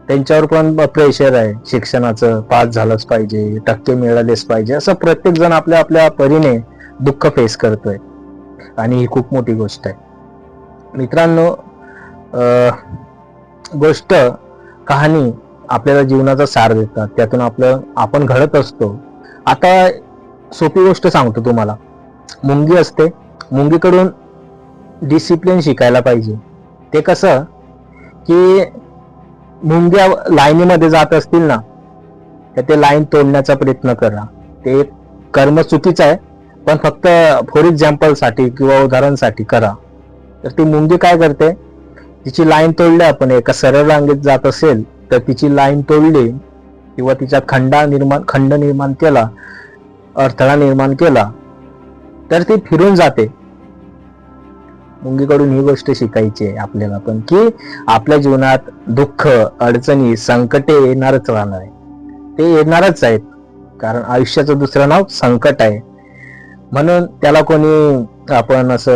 त्यांच्यावर पण प्रेशर आहे शिक्षणाचं, पास झालंच पाहिजे, टक्के मिळालेच पाहिजे, असं प्रत्येक जण आपल्या आपल्या परीने दुःख फेस करतोय आणि ही खूप मोठी गोष्ट आहे मित्रांनो. गोष्ट कहाणी आपल्याला जीवनाचा सार देतात, त्यातून आपण घडत असतो. आता सोपी गोष्ट सांगतो तुम्हाला. मुंगी असते, मुंगीकडून डिसिप्लिन शिकायला पाहिजे. ते कसं की मुंग्या लाईनीमध्ये जात असतील ना, तर ते लाईन तोडण्याचा प्रयत्न करा. ते कर्म चुकीचं आहे, पण फक्त फॉर एक्झाम्पल साठी किंवा उदाहरणासाठी करा. तर ती मुंगी काय करते, तिची लाईन तोडली, आपण एका सरळ रांगेत जात असेल तर तिची लाईन तोडली किंवा तिचा खंड निर्माण केला, अडथळा निर्माण केला, तर ती फिरून जाते. मुंगीकडून ही गोष्ट शिकायची आहे आपल्याला पण, की आपल्या जीवनात दुःख, अडचणी, संकटे येणारच राहणार आहे. ते येणारच आहेत, कारण आयुष्याचं दुसरं नाव संकट आहे. म्हणून त्याला कोणी आपण असं